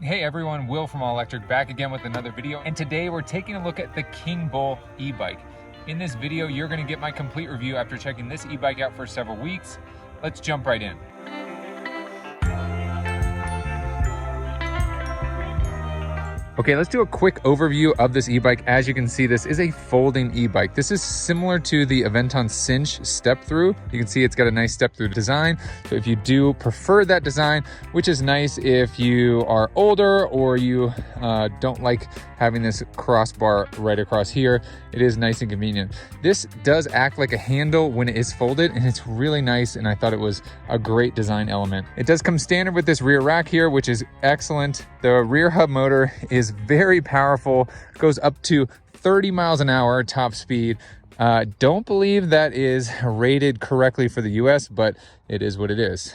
Hey everyone, Will from All Electric back again with another video, and today we're taking a look at the Kingbull e-bike. In this video, you're going to get my complete review after checking this e-bike out for several weeks. Let's jump right in. Okay, let's do a quick overview of this e-bike. As you can see, this is a folding e-bike. This is similar to the Aventon Cinch step through. You can see it's got a nice step through design. So if you do prefer that design, which is nice if you are older or you don't like having this crossbar right across here, it is nice and convenient. This does act like a handle when it is folded, and it's really nice, and I thought it was a great design element. It does come standard with this rear rack here, which is excellent. The rear hub motor is very powerful, goes up to 30 miles an hour top speed. Don't believe that is rated correctly for the US, but it is what it is.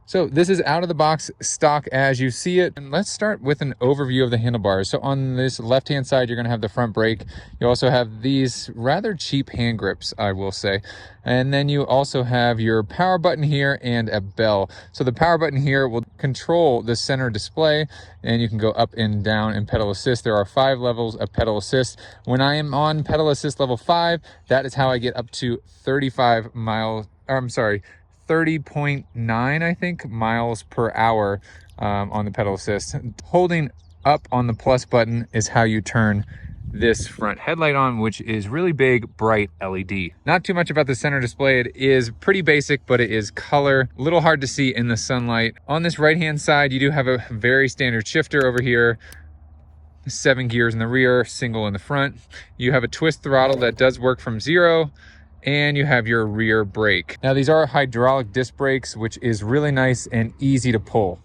So this is out of the box stock as you see it. And let's start with an overview of the handlebars. So on this left-hand side, you're gonna have the front brake. You also have these rather cheap hand grips, I will say. And then you also have your power button here and a bell. So the power button here will control the center display, and you can go up and down in pedal assist. There are 5 levels of pedal assist. When I am on pedal assist level 5, that is how I get up to 30.9, I think, miles per hour on the pedal assist. Holding up on the plus button is how you turn this front headlight on, which is really big, bright LED. Not too much about the center display. It is pretty basic, but it is color. A little hard to see in the sunlight. On this right-hand side, you do have a very standard shifter over here. 7 gears in the rear, single in the front. You have a twist throttle that does work from 0. And you have your rear brake. Now these are hydraulic disc brakes, which is really nice and easy to pull.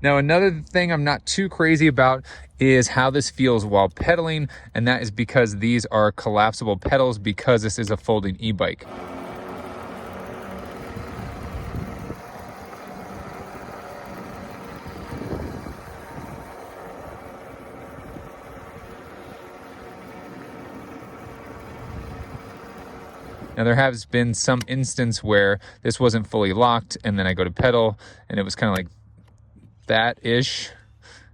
Now another thing I'm not too crazy about is how this feels while pedaling, and that is because these are collapsible pedals because this is a folding e-bike. Now there has been some instance where this wasn't fully locked and then I go to pedal and it was kind of like that-ish.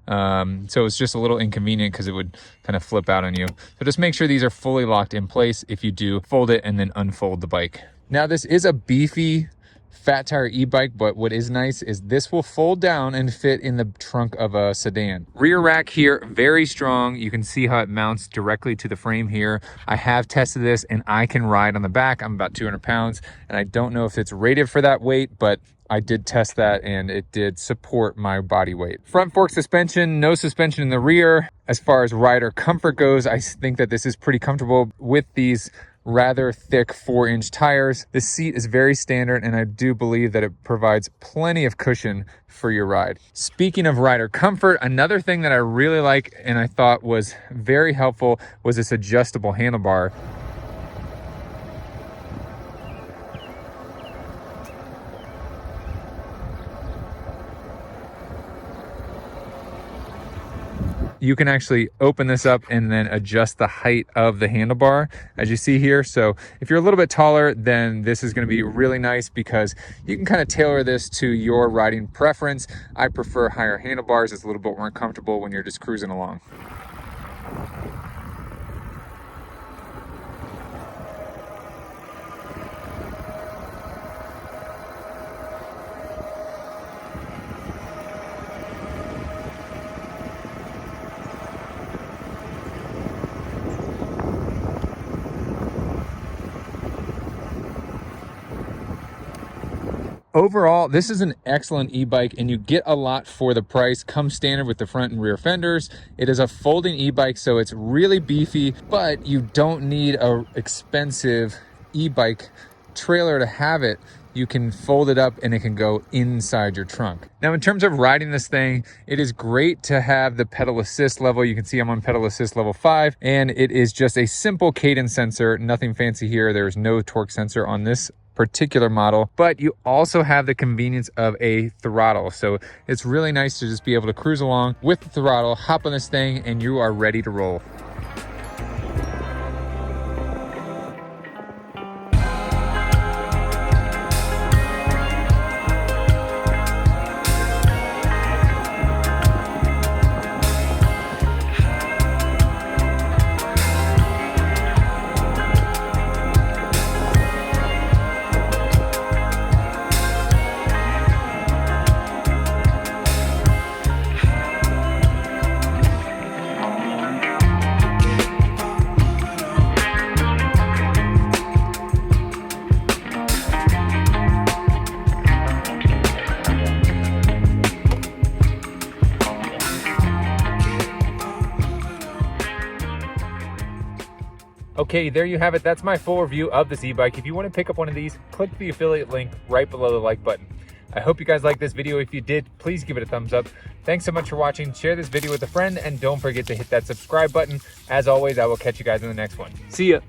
So it's just a little inconvenient because it would kind of flip out on you. So just make sure these are fully locked in place if you do fold it and then unfold the bike. Now this is a beefy fat tire e-bike, but what is nice is this will fold down and fit in the trunk of a sedan. Rear rack here, very strong. You can see how it mounts directly to the frame here. I have tested this and I can ride on the back. I'm about 200 pounds and I don't know if it's rated for that weight, but I did test that and it did support my body weight. Front fork suspension, no suspension in the rear. As far as rider comfort goes, I think that this is pretty comfortable with these rather thick 4-inch tires. The seat is very standard, and I do believe that it provides plenty of cushion for your ride. Speaking of rider comfort, another thing that I really like and I thought was very helpful was this adjustable handlebar. You can actually open this up and then adjust the height of the handlebar as you see here. So if you're a little bit taller, then this is going to be really nice because you can kind of tailor this to your riding preference. I prefer higher handlebars. It's a little bit more comfortable when you're just cruising along. overall, this is an excellent e-bike and you get a lot for the price. Comes standard with the front and rear fenders. It is a folding e-bike, so it's really beefy, but you don't need a expensive e-bike trailer to have it. You can fold it up and it can go inside your trunk. Now, in terms of riding this thing, it is great to have the pedal assist level. You can see I'm on pedal assist level 5, and it is just a simple cadence sensor, nothing fancy here. There's no torque sensor on this particular model, but you also have the convenience of a throttle. So it's really nice to just be able to cruise along with the throttle, hop on this thing, and you are ready to roll. Okay, there you have it. That's my full review of this e-bike. If you want to pick up one of these, click the affiliate link right below the like button. I hope you guys liked this video. If you did, please give it a thumbs up. Thanks so much for watching. Share this video with a friend, and don't forget to hit that subscribe button. As always, I will catch you guys in the next one. See ya.